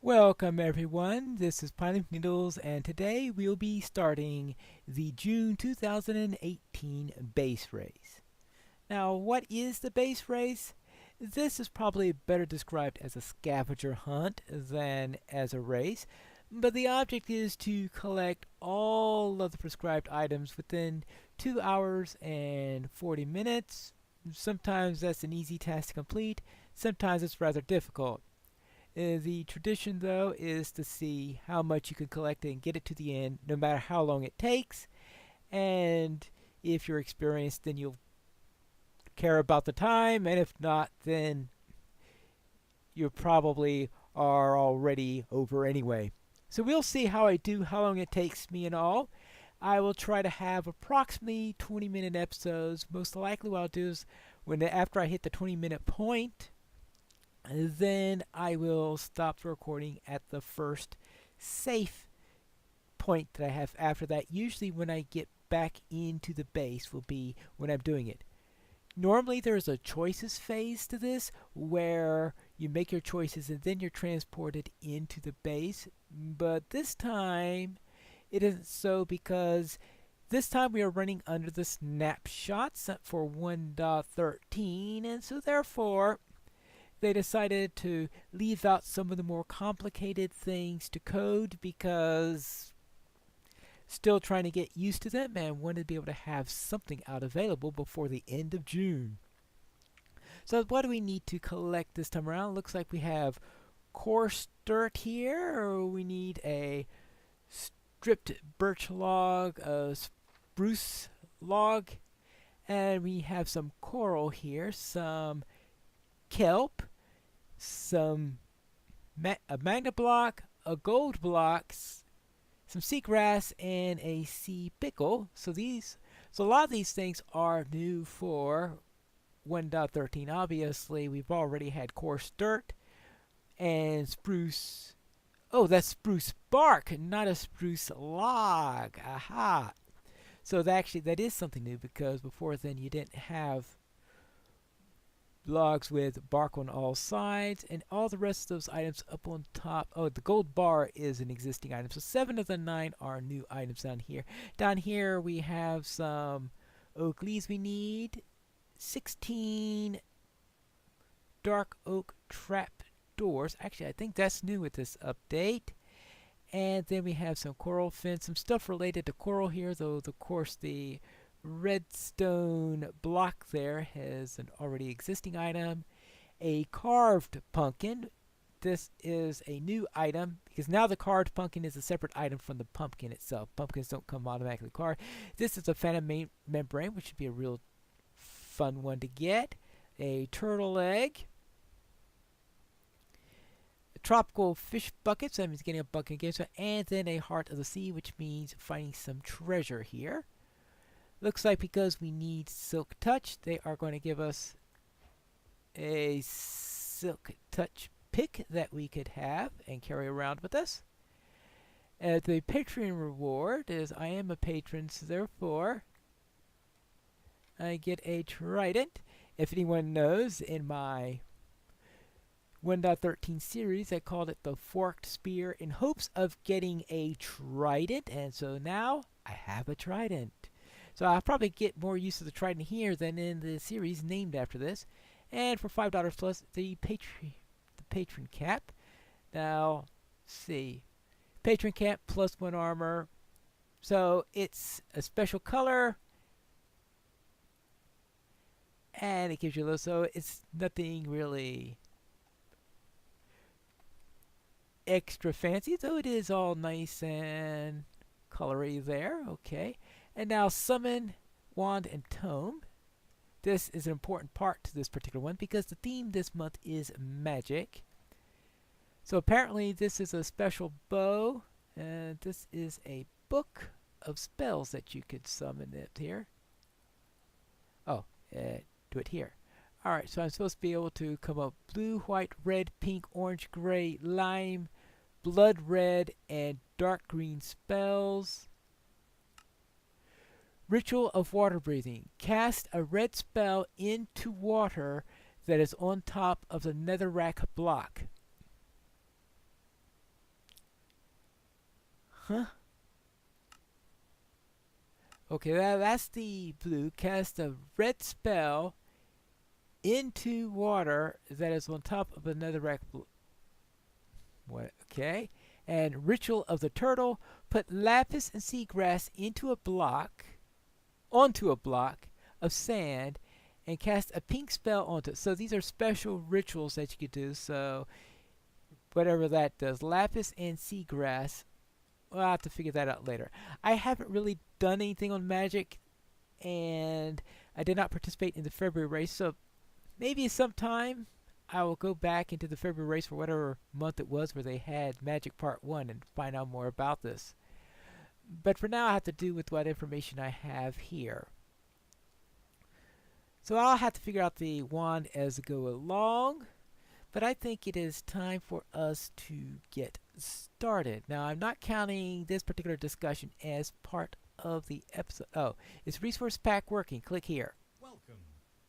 Welcome everyone, this is Pilot Needles and today we'll be starting the June 2018 base race. Now what is the base race? This is probably better described as a scavenger hunt than as a race, but the object is to collect all of the prescribed items within 2 hours and 40 minutes. Sometimes that's an easy task to complete, sometimes it's rather difficult. The tradition, though, is to see how much you can collect and get it to the end, no matter how long it takes. And if you're experienced, then you'll care about the time, and if not, then you probably are already over anyway. So we'll see how I do, how long it takes me and all. I will try to have approximately 20-minute episodes. Most likely what I'll do is after I hit the 20-minute point, then I will stop the recording at the first safe point that I have after that. Usually when I get back into the base will be when I'm doing it. Normally there's a choices phase to this where you make your choices and then you're transported into the base. But this time it isn't so because this time we are running under the snapshots for 1.13, and so therefore they decided to leave out some of the more complicated things to code because still trying to get used to them and wanted to be able to have something out available before the end of June. So what do we need to collect this time around? Looks like we have coarse dirt here, or we need a stripped birch log, a spruce log, and we have some coral here, some kelp, some a magna block, a gold block, some seagrass, and a sea pickle. So a lot of these things are new for 1.13. Obviously, we've already had coarse dirt and spruce. Oh, that's spruce bark, not a spruce log. Aha! So that is something new because before then you didn't have logs with bark on all sides, and all the rest of those items up on top. Oh, the gold bar is an existing item. So 7 of the 9 are new items down here. Down here we have some oak leaves we need. 16 dark oak trap doors. Actually, I think that's new with this update. And then we have some coral fins, some stuff related to coral here, though of course the redstone block there has an already existing item. A carved pumpkin. This is a new item because now the carved pumpkin is a separate item from the pumpkin itself. Pumpkins don't come automatically carved. This is a phantom membrane, which should be a real fun one to get. A turtle egg. A tropical fish bucket, so that means getting a bucket again. And then a heart of the sea, which means finding some treasure here. Looks like because we need Silk Touch, they are going to give us a Silk Touch pick that we could have and carry around with us. The Patreon reward is I am a patron, so therefore I get a trident. If anyone knows, in my 1.13 series, I called it the Forked Spear in hopes of getting a trident, and so now I have a trident. So I'll probably get more use of the trident here than in the series named after this. And for $5 plus, the patron cap. Now, let's see. Patron cap plus 1 armor. So it's a special color. And it gives you a little, so it's nothing really extra fancy, though it is all nice and colory there. Okay. And now summon, wand, and tome. This is an important part to this particular one because the theme this month is magic. So apparently this is a special bow, and this is a book of spells that you could summon it here. Oh, do it here. Alright, so I'm supposed to be able to come up blue, white, red, pink, orange, gray, lime, blood red, and dark green spells. Ritual of water breathing. Cast a red spell into water that is on top of the netherrack block. Huh? Okay, that's the blue. Cast a red spell into water that is on top of another rack. What? Okay. And Ritual of the Turtle. Put lapis and seagrass onto a block of sand, and cast a pink spell onto it. So these are special rituals that you could do. So whatever that does, lapis and seagrass. Well, I'll have to figure that out later. I haven't really done anything on Magic, and I did not participate in the February race, so maybe sometime I will go back into the February race for whatever month it was where they had Magic Part 1 and find out more about this. But for now, I have to do with what information I have here. So I'll have to figure out the wand as I go along, but I think it is time for us to get started. Now, I'm not counting this particular discussion as part of the episode. Oh, is Resource Pack working? Click here. Welcome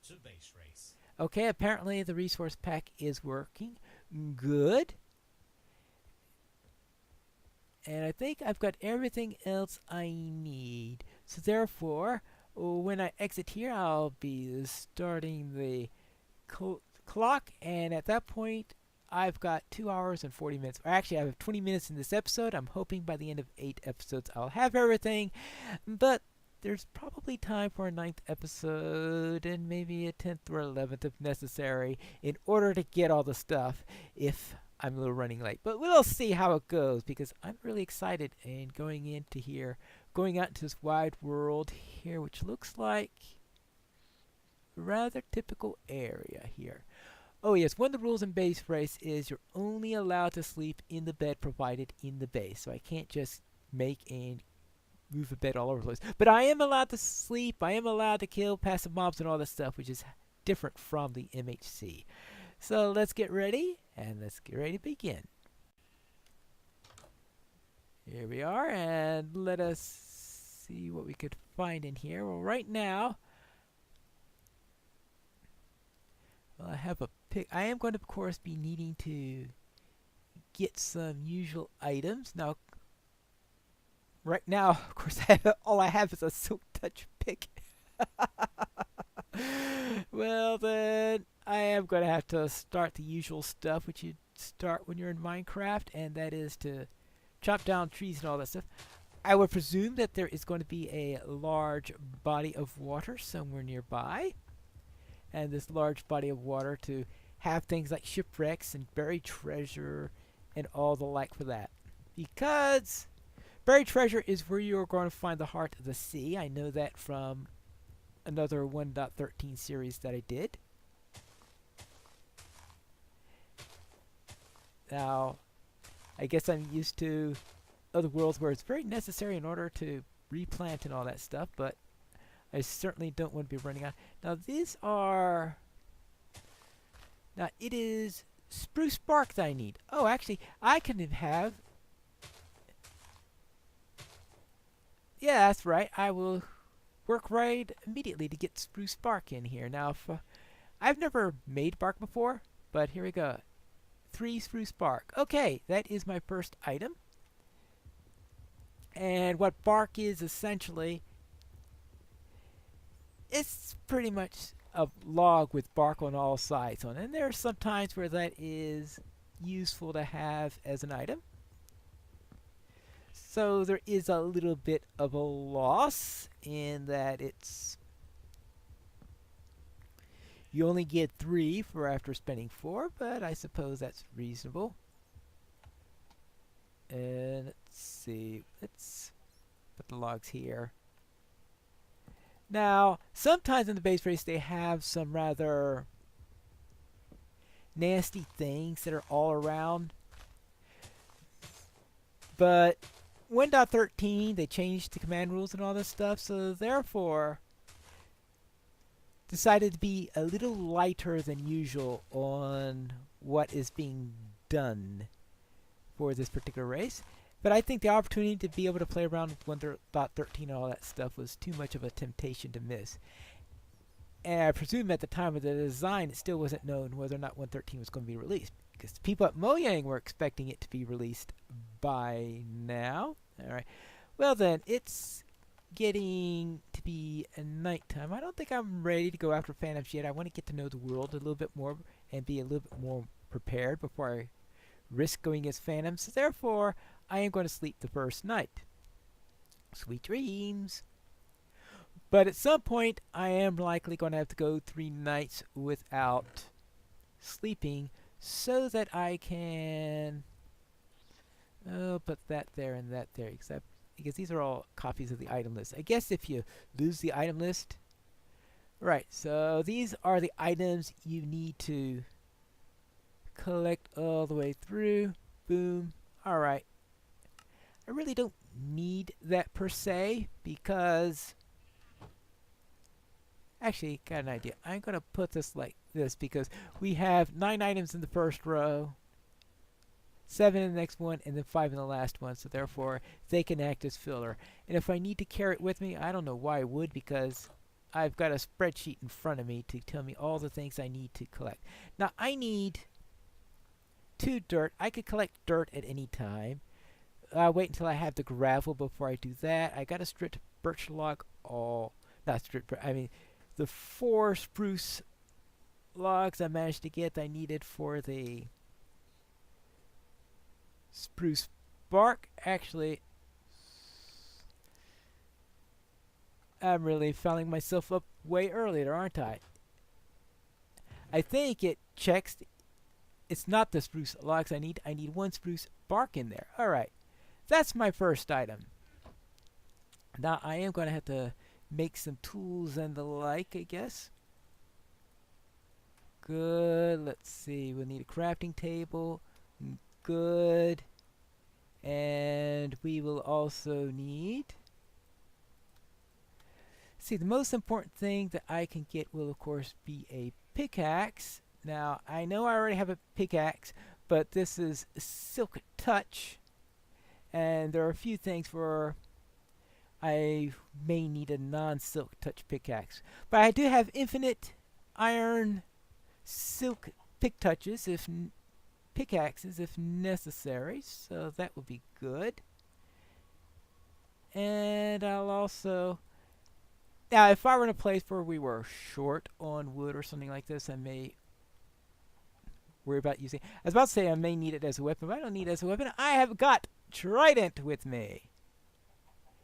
to Base Race. Okay, apparently the Resource Pack is working. Good. And I think I've got everything else I need. So therefore, when I exit here, I'll be starting the clock, and at that point, I've got 2 hours and 40 minutes. Or actually, I have 20 minutes in this episode. I'm hoping by the end of 8 episodes, I'll have everything. But there's probably time for a 9th episode and maybe a 10th or 11th if necessary in order to get all the stuff if I'm a little running late. But we'll see how it goes because I'm really excited and going out into this wide world here, which looks like a rather typical area here. Oh yes, one of the rules in Base Race is you're only allowed to sleep in the bed provided in the base. So I can't just make and move a bed all over the place. But I am allowed to sleep, I am allowed to kill passive mobs and all that stuff, which is different from the MHC. So let's get ready, and let's get ready to begin. Here we are, and let us see what we could find in here. Well, right now, I have a pick. I am going to, of course, be needing to get some usual items. Now, right now, of course, all I have is a Silk Touch pick. Well, then, I am going to have to start the usual stuff, which you start when you're in Minecraft, and that is to chop down trees and all that stuff. I would presume that there is going to be a large body of water somewhere nearby, and this large body of water to have things like shipwrecks and buried treasure and all the like for that. Because buried treasure is where you're going to find the heart of the sea. I know that from another 1.13 series that I did. Now, I guess I'm used to other worlds where it's very necessary in order to replant and all that stuff, but I certainly don't want to be running out. Now, these are... Now, it is spruce bark that I need. Oh, actually, I can have... Yeah, that's right. I will work right immediately to get spruce bark in here. Now, I've never made bark before, but here we go. 3 spruce bark. Okay, that is my first item. And what bark is essentially, it's pretty much a log with bark on all sides on it. And there are some times where that is useful to have as an item. So there is a little bit of a loss in that you only get 3 for after spending 4, but I suppose that's reasonable. And let's see, let's put the logs here. Now, sometimes in the base race they have some rather nasty things that are all around. But 1.13, they changed the command rules and all this stuff, so therefore decided to be a little lighter than usual on what is being done for this particular race. But I think the opportunity to be able to play around with 1.13 and all that stuff was too much of a temptation to miss. And I presume at the time of the design, it still wasn't known whether or not 1.13 was going to be released. Because the people at Mojang were expecting it to be released by now. All right. Well then, it's getting to be a nighttime. I don't think I'm ready to go after phantoms yet. I want to get to know the world a little bit more and be a little bit more prepared before I risk going against phantoms. Therefore, I am going to sleep the first night. Sweet dreams. But at some point, I am likely going to have to go 3 nights without sleeping so that I can put that there and that there, except because these are all copies of the item list. I guess if you lose the item list, right? So these are the items you need to collect all the way through. Boom. All right. I really don't need that per se because actually, got an idea. I'm gonna put this like this because we have 9 items in the first row, 7 in the next one, and then 5 in the last one, so therefore they can act as filler. And if I need to carry it with me, I don't know why I would, because I've got a spreadsheet in front of me to tell me all the things I need to collect. Now, I need 2 dirt. I could collect dirt at any time. Wait until I have the gravel before I do that. I got a stripped birch log, not stripped, I mean, the 4 spruce logs I managed to get I needed for the spruce bark. Actually, I'm really fouling myself up way earlier, aren't I? I think it checks. It's not the spruce logs I need. I need 1 spruce bark in there. Alright. That's my first item. Now, I am going to have to make some tools and the like, I guess. Good. Let's see. We'll need a crafting table. Good. And we will also need... See, the most important thing that I can get will, of course, be a pickaxe. Now, I know I already have a pickaxe, but this is Silk Touch. And there are a few things where I may need a non-Silk Touch pickaxe. But I do have infinite iron silk pickaxes if necessary, so that would be good. And I'll also... Now, if I were in a place where we were short on wood or something like this, I may worry about using... I was about to say I may need it as a weapon, but I don't need it as a weapon. I have got Trident with me.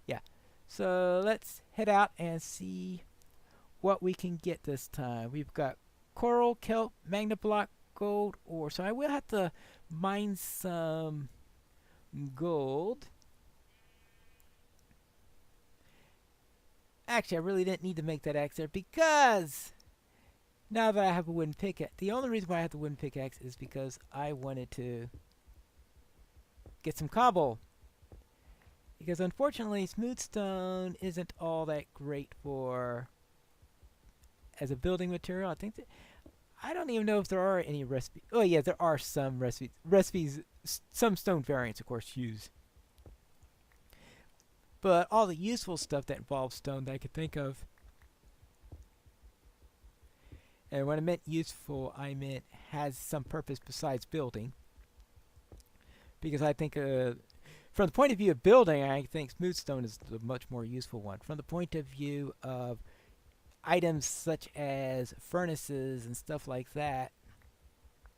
Yeah. So let's head out and see what we can get this time. We've got coral, kelp, magna block, gold, ore. So I will have to mine some gold. Actually, I really didn't need to make that axe there because now that I have a wooden pickaxe, the only reason why I have the wooden pickaxe is because I wanted to get some cobble. Because unfortunately, smooth stone isn't all that great for as a building material. I don't even know if there are any recipes. Oh yeah, there are some recipes. Some stone variants, of course, use. But all the useful stuff that involves stone that I could think of. And when I meant useful, I meant has some purpose besides building. Because I think, from the point of view of building, I think smooth stone is the much more useful one. From the point of view of items such as furnaces and stuff like that,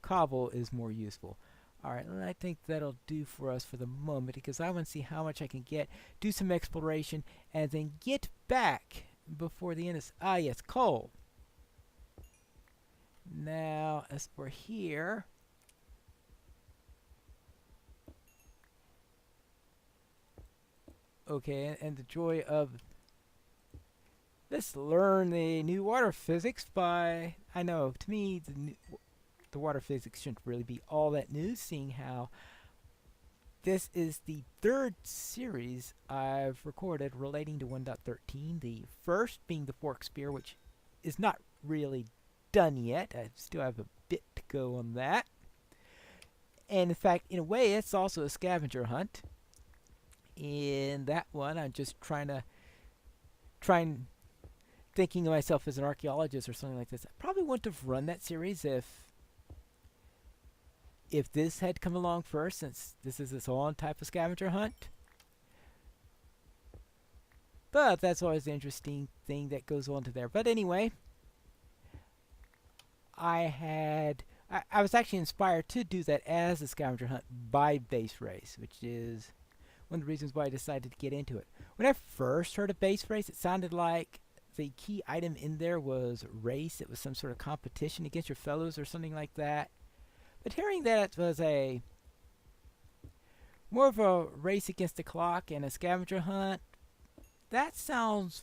cobble is more useful. Alright, I think that'll do for us for the moment because I want to see how much I can get, do some exploration, and then get back before the end of... Ah, yes, coal. Now, as for here... Okay, and the joy of... Let's learn the new water physics by... I know, to me, the water physics shouldn't really be all that new, seeing how this is the 3rd series I've recorded relating to 1.13. The first being the Fork Spear, which is not really done yet. I still have a bit to go on that. And in fact, in a way, it's also a scavenger hunt. In that one, I'm just trying thinking of myself as an archaeologist or something like this. I probably wouldn't have run that series if this had come along first, since this is its own type of scavenger hunt. But that's always an interesting thing that goes on to there. But anyway, I was actually inspired to do that as a scavenger hunt by base race, which is one of the reasons why I decided to get into it. When I first heard of base race, it sounded like the key item in there was race. It was some sort of competition against your fellows or something like that. But hearing that it was a more of a race against the clock and a scavenger hunt, that sounds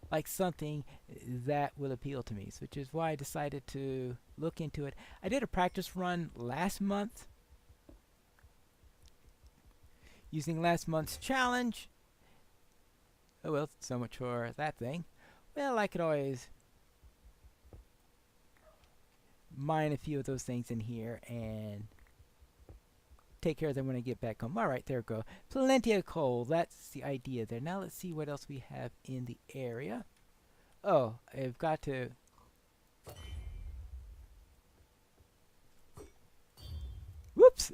like something that will appeal to me, which is why I decided to look into it. I did a practice run last month using last month's challenge. Oh well, so much for that thing. Well, I could always mine a few of those things in here and take care of them when I get back home. Alright, there we go. Plenty of coal. That's the idea there. Now let's see what else we have in the area. Oh, I've got to... Whoops!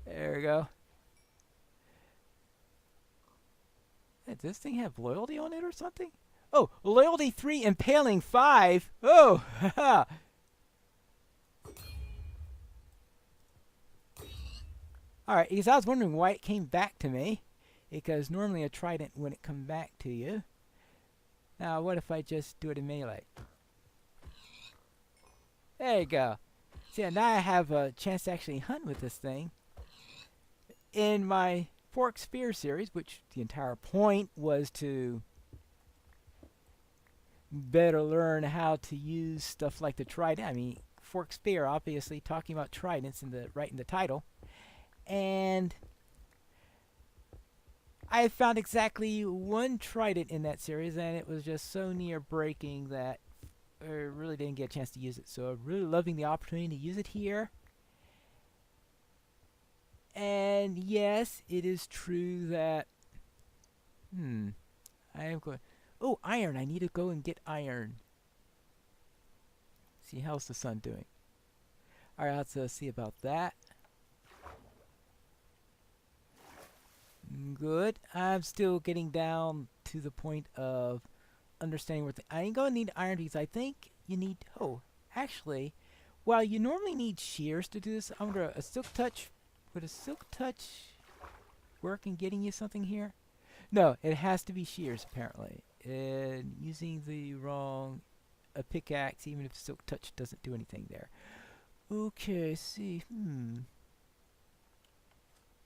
There we go. Does this thing have loyalty on it or something? Oh, loyalty 3, impaling 5. Oh, haha. Alright, because I was wondering why it came back to me. Because normally a trident wouldn't come back to you. Now, what if I just do it in melee? There you go. See, now I have a chance to actually hunt with this thing. In my Fork Spear series, which the entire point was to better learn how to use stuff like the trident. I mean, Fork Spear, obviously, talking about tridents right in the title. And I found exactly one trident in that series, and it was just so near breaking that I really didn't get a chance to use it. So I'm really loving the opportunity to use it here. And yes, it is true that... I am going... Oh, iron! I need to go and get iron. See, how's the sun doing? Alright, let's see about that. Good. I'm still getting down to the point of understanding where I ain't gonna need iron because I think you need... Oh, actually, while you normally need shears to do this, I wonder, a silk touch... Would a silk touch work in getting you something here? No, it has to be shears, apparently. And using the wrong pickaxe, even if silk touch doesn't do anything there. Okay, see.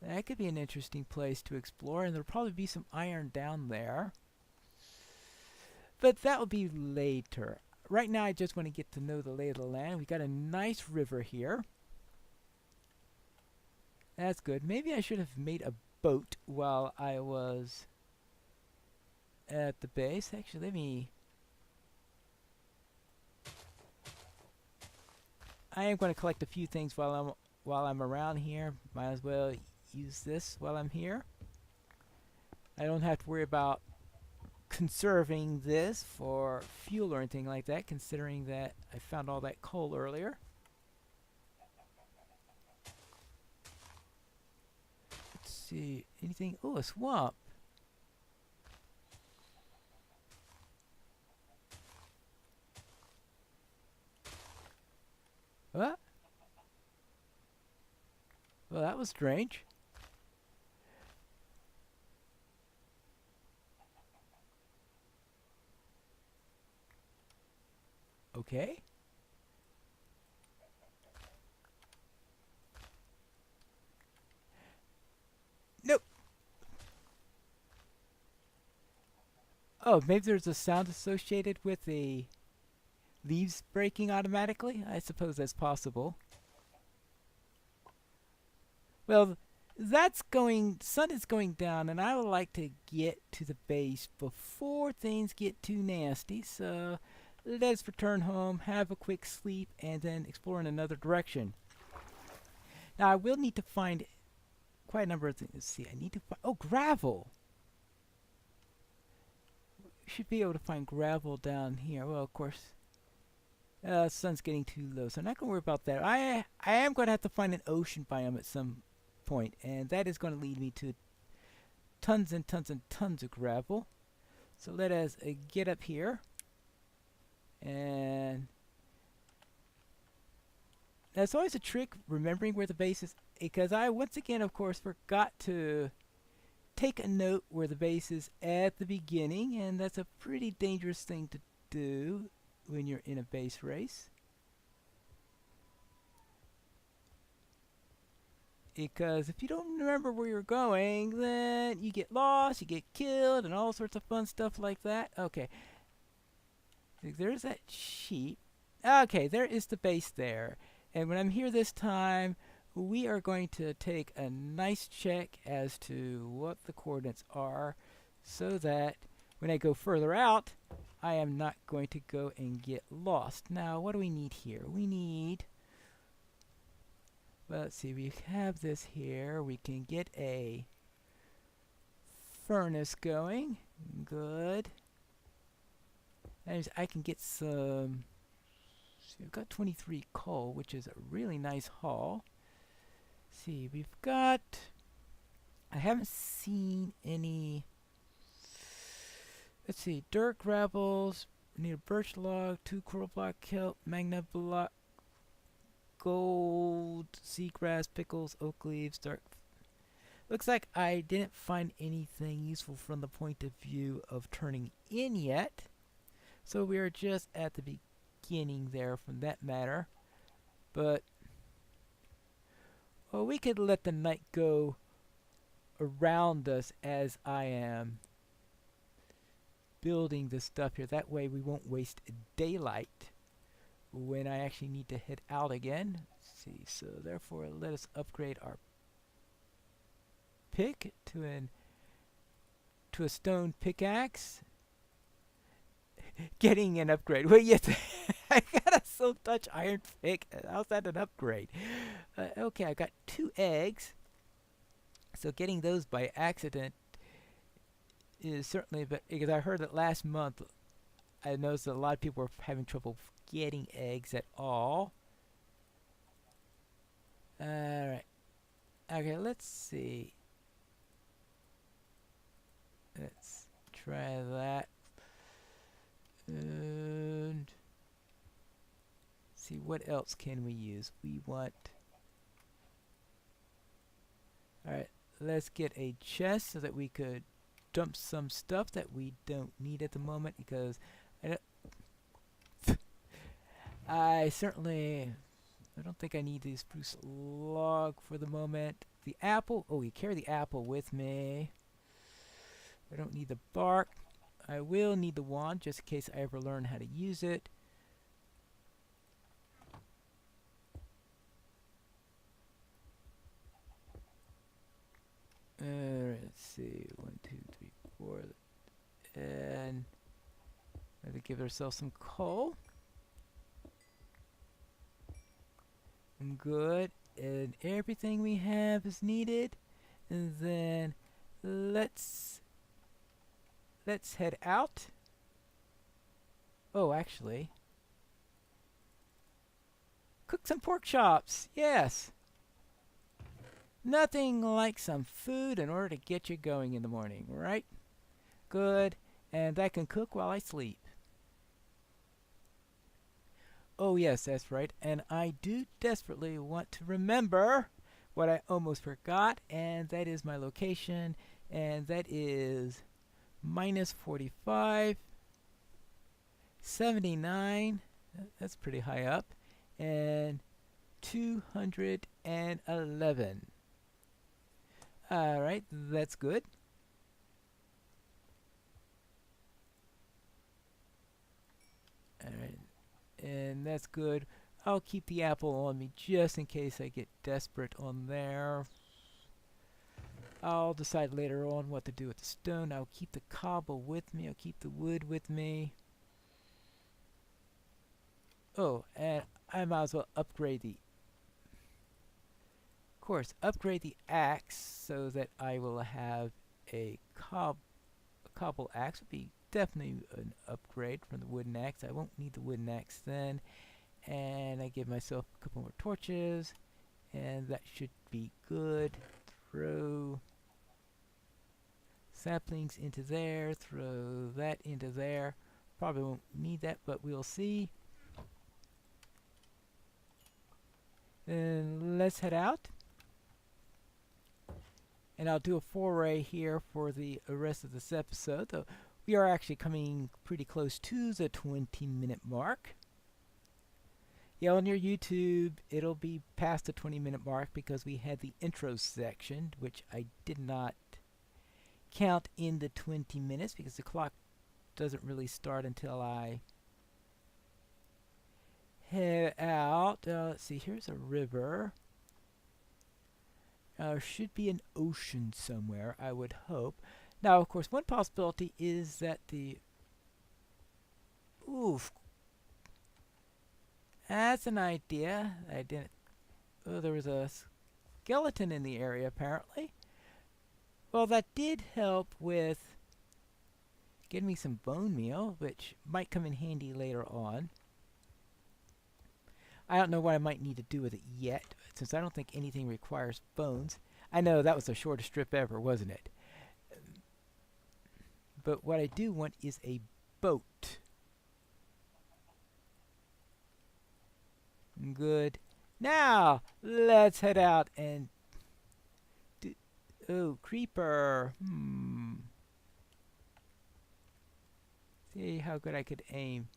That could be an interesting place to explore, and there'll probably be some iron down there. But that will be later. Right now, I just want to get to know the lay of the land. We got a nice river here. That's good. Maybe I should have made a boat while I was at the base. Actually, let me... I am going to collect a few things while I'm around here. Might as well use this while I'm here. I don't have to worry about conserving this for fuel or anything like that, considering that I found all that coal earlier. See anything? Oh, a swamp. What? Well, that was strange. Okay. Nope. Oh, maybe there's a sound associated with the leaves breaking automatically? I suppose that's possible. Well, sun is going down, and I would like to get to the base before things get too nasty, so let's return home, have a quick sleep, and then explore in another direction. Now, I will need to find quite a number of things. Let's see, I need to find... Oh, gravel! Should be able to find gravel down here. Well, of course, sun's getting too low, so I'm not going to worry about that. I am going to have to find an ocean biome at some point, and that is going to lead me to tons and tons and tons of gravel. So let us get up here, and that's always a trick, remembering where the base is, because I once again, of course, forgot to take a note where the base is at the beginning, and that's a pretty dangerous thing to do when you're in a base race. Because if you don't remember where you're going, then you get lost, you get killed, and all sorts of fun stuff like that. Okay, there's that sheep. Okay, there is the base there. And when I'm here this time, we are going to take a nice check as to what the coordinates are, so that when I go further out, I am not going to go and get lost. Now, what do we need here? We need, well, let's see, we have this here. We can get a furnace going. Good. That means I can get some, see, we've got 23 coal, which is a really nice haul. See, we've got, I haven't seen any, let's see, dirt, gravels, we need a birch log, 2 coral block kelp, magna block, gold, seagrass, pickles, oak leaves, dark. Looks like I didn't find anything useful from the point of view of turning in yet. So we are just at the beginning there from that matter. But, well, we could let the night go around us as I am building the stuff here. That way we won't waste daylight when I actually need to head out again. Let's see, so therefore let us upgrade our pick to a stone pickaxe. Getting an upgrade. Well, yes, I got a silk touch iron pick. How's that an upgrade? Okay, I got 2 eggs. So getting those by accident is certainly, but because I heard that last month, I noticed that a lot of people were having trouble getting eggs at all. Alright. Okay, let's see. Let's try that. And see, what else can we use? We want, alright, let's get a chest so that we could dump some stuff that we don't need at the moment, because I don't think I need the spruce log for the moment. The apple, oh, we carry the apple with me. I don't need the bark. I will need the wand just in case I ever learn how to use it. Let's see, 1, 2, 3, 4, and let's give ourselves some coal. Good, and everything we have is needed. And then let's head out. Oh, actually, cook some pork chops. Yes. Nothing like some food in order to get you going in the morning, right? Good. And I can cook while I sleep. Oh, yes, that's right. And I do desperately want to remember what I almost forgot, and that is my location, and that is -45, 79, that's pretty high up, and 211. Alright, that's good. Alright, and that's good. I'll keep the apple on me just in case I get desperate on there. I'll decide later on what to do with the stone. I'll keep the cobble with me. I'll keep the wood with me. Oh, and I might as well upgrade the, of course, upgrade the axe so that I will have a cobble axe. Would be definitely an upgrade from the wooden axe. I won't need the wooden axe then. And I give myself a couple more torches. And that should be good. Throw saplings into there, throw that into there. Probably won't need that, but we'll see. And let's head out. And I'll do a foray here for the rest of this episode, though we are actually coming pretty close to the 20-minute mark. Yeah, on your YouTube, it'll be past the 20-minute mark because we had the intro section, which I did not count in the 20 minutes because the clock doesn't really start until I head out. Let's see, here's a river. Should be an ocean somewhere, I would hope. Now, of course, one possibility is that the... Oof. That's an idea. I didn't... Oh, there was a skeleton in the area, apparently. Well, that did help with getting me some bone meal, which might come in handy later on. I don't know what I might need to do with it yet, since I don't think anything requires bones. I know that was the shortest trip ever, wasn't it? But what I do want is a boat. Good. Now, let's head out and do... Oh, creeper. See how good I could aim.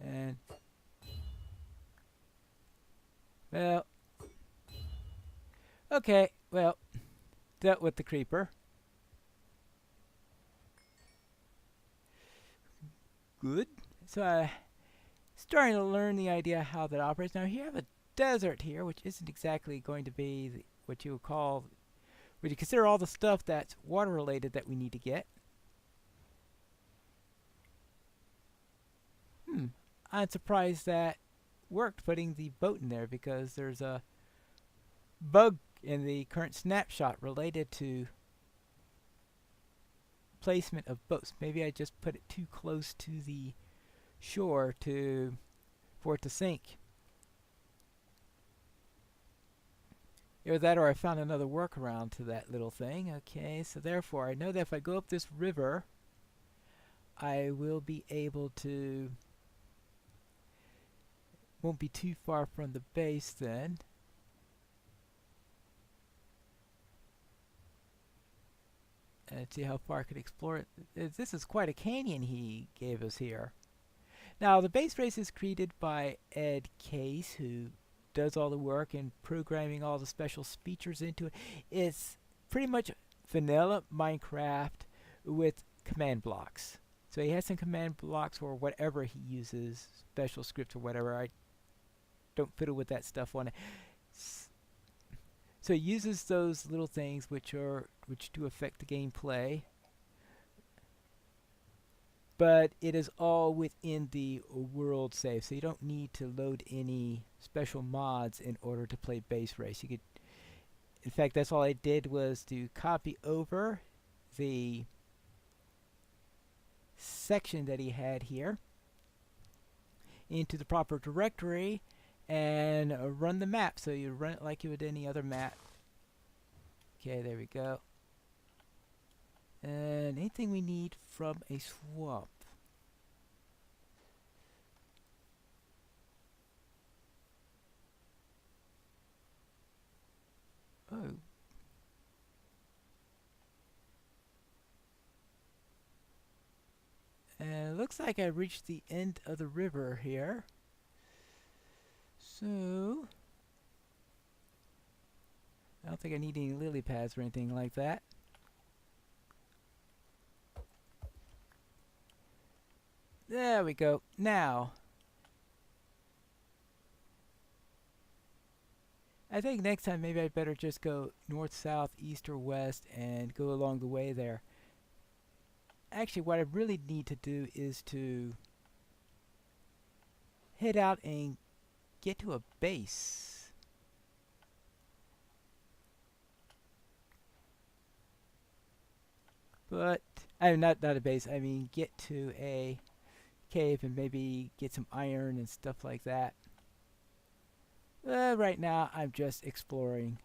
And... Well... Okay, well... Dealt with the creeper. Good. So I starting to learn the idea how that operates. Now you have a desert here, which isn't exactly going to be what you would call, would you consider all the stuff that's water related that we need to get. I'm surprised that worked putting the boat in there because there's a bug in the current snapshot related to placement of boats. Maybe I just put it too close to the shore for it to sink. Either that or I found another workaround to that little thing. Okay, so therefore I know that if I go up this river, I will be able to... Won't be too far from the base then. And see how far I could explore it. This is quite a canyon he gave us here. Now, the base race is created by Ed Case, who does all the work and programming all the special features into it. It's pretty much vanilla Minecraft with command blocks. So he has some command blocks for whatever he uses, special scripts or whatever. I don't fiddle with that stuff on it. So he uses those little things which do affect the gameplay, but it is all within the world save, so you don't need to load any special mods in order to play base race. You could, in fact, that's all I did was to copy over the section that he had here into the proper directory and run the map. So you run it like you would any other map. Okay, there we go. And anything we need from a swamp. Oh. And it looks like I reached the end of the river here. So I don't think I need any lily pads or anything like that. There we go. Now, I think next time maybe I'd better just go north, south, east, or west and go along the way there. Actually, what I really need to do is to head out and get to a base. But I mean, not a base. I mean, get to a cave and maybe get some iron and stuff like that. Right now, I'm just exploring.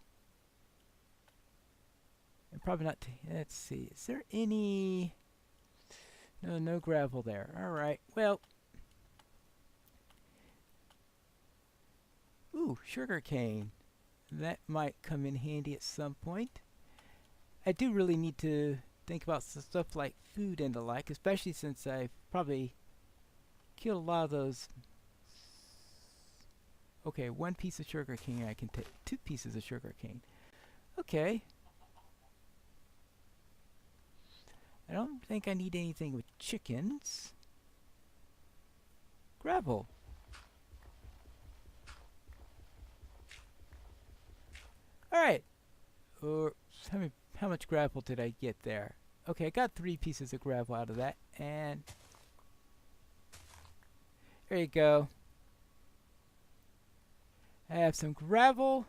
And probably not. Let's see. Is there any? No, no gravel there. All right. Well. Ooh, sugar cane. That might come in handy at some point. I do really need to think about stuff like food and the like, especially since I've probably killed a lot of those. Okay, one piece of sugar cane I can take. Two pieces of sugar cane. Okay. I don't think I need anything with chickens. Gravel. Alright. Or how much gravel did I get there? Okay, I got 3 pieces of gravel out of that. And there you go. I have some gravel.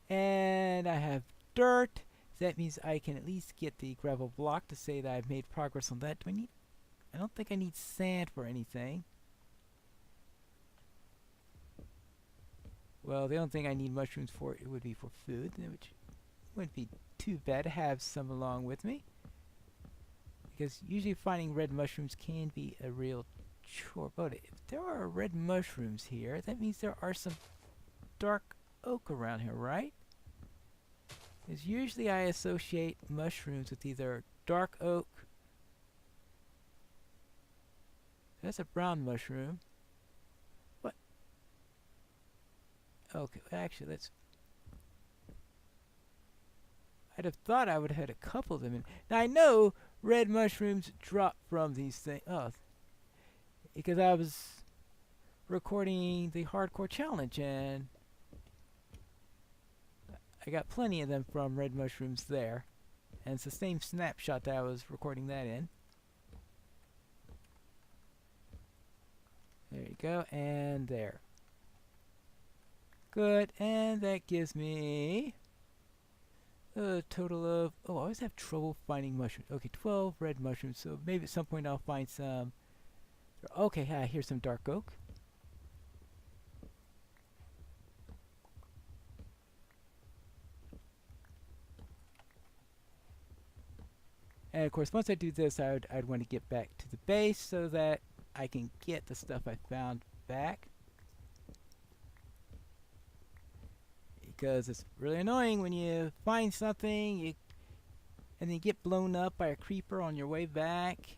And I have dirt. So that means I can at least get the gravel block to say that I've made progress on that. Do I need... I don't think I need sand for anything. Well, the only thing I need mushrooms for it would be for food, which wouldn't be too bad to have some along with me. Because usually finding red mushrooms can be a real chore. But if there are red mushrooms here, that means there are some dark oak around here, right? Because usually I associate mushrooms with either dark oak. That's a brown mushroom. What? Okay, actually, let's... I'd have thought I would have had a couple of them in. Now, I know red mushrooms drop from these things. Oh, because I was recording the hardcore challenge, and I got plenty of them from red mushrooms there. And it's the same snapshot that I was recording that in. There you go, and there. Good, and that gives me a total of... Oh, I always have trouble finding mushrooms. Okay, 12 red mushrooms, so maybe at some point I'll find some... Okay, here's some dark oak. And of course, once I do this, I'd want to get back to the base so that I can get the stuff I found back. Because it's really annoying when you find something and then you get blown up by a creeper on your way back.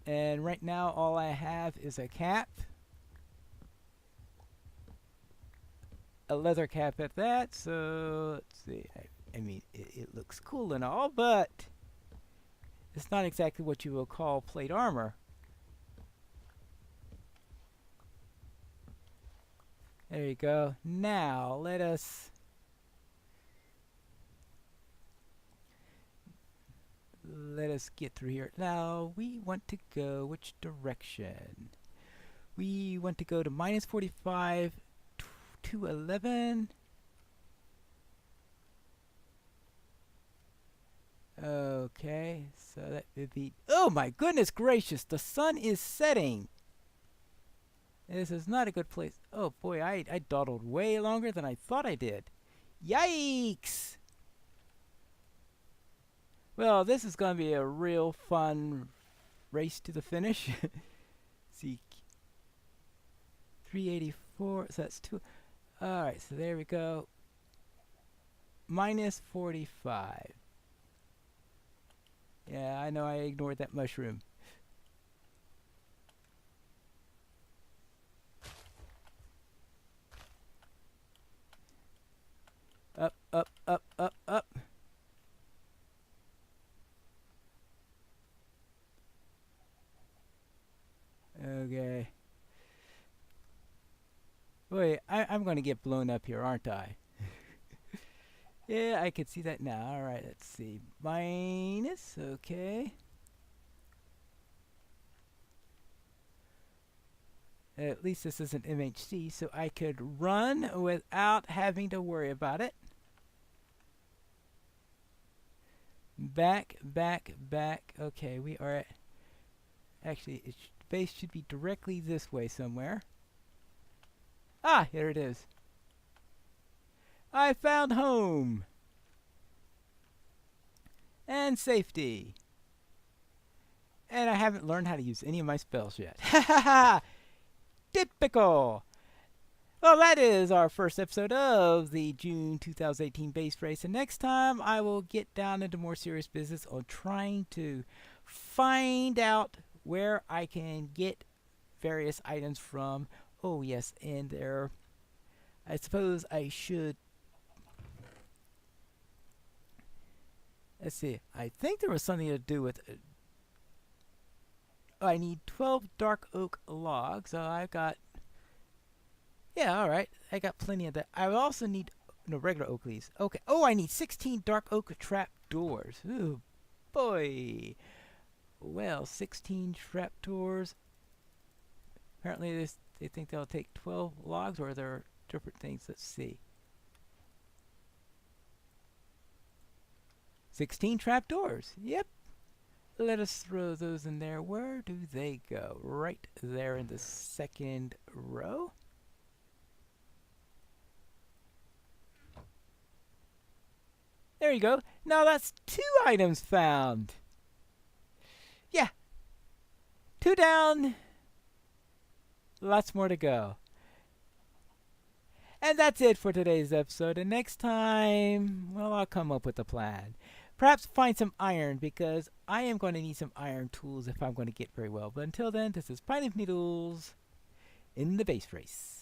And right now all I have is a cap. A leather cap at that, so let's see. I mean, it looks cool and all, but it's not exactly what you will call plate armor. There you go. Now, let us get through here. Now, we want to go which direction? We want to go to minus 45 to 11. Okay, so that would be... Oh my goodness gracious, the sun is setting! This is not a good place. Oh boy, I dawdled way longer than I thought I did. Yikes! Well, this is going to be a real fun race to the finish. See, 384, so that's 2. Alright, so there we go. Minus 45. Yeah, I know I ignored that mushroom. Up, up, up, up, up. Okay. Boy, I'm going to get blown up here, aren't I? Yeah, I can see that now. Alright, let's see. Minus, okay. At least this isn't MHC, so I could run without having to worry about it. Back, back, back. Okay, we are at... Actually, base should be directly this way somewhere. Ah, here it is. I found home. And safety. And I haven't learned how to use any of my spells yet. Ha ha ha! Typical! Well, that is our first episode of the June 2018 base race. And next time, I will get down into more serious business on trying to find out where I can get various items from. Oh, yes, and there... I suppose I should... Let's see. I think there was something to do with... I need 12 dark oak logs. So I've got... Yeah, alright. I got plenty of that. I would also need... No, regular oak leaves. Okay. Oh, I need 16 dark oak trap doors. Ooh, boy. Well, 16 trap doors. Apparently they think they'll take 12 logs, or there are different things. Let's see. 16 trap doors. Yep. Let us throw those in there. Where do they go? Right there in the second row. There you go. Now that's 2 items found. Yeah. 2 down. Lots more to go. And that's it for today's episode. And next time, well, I'll come up with a plan. Perhaps find some iron, because I am going to need some iron tools if I'm going to get very well. But until then, this is Pine of Needles in the base race.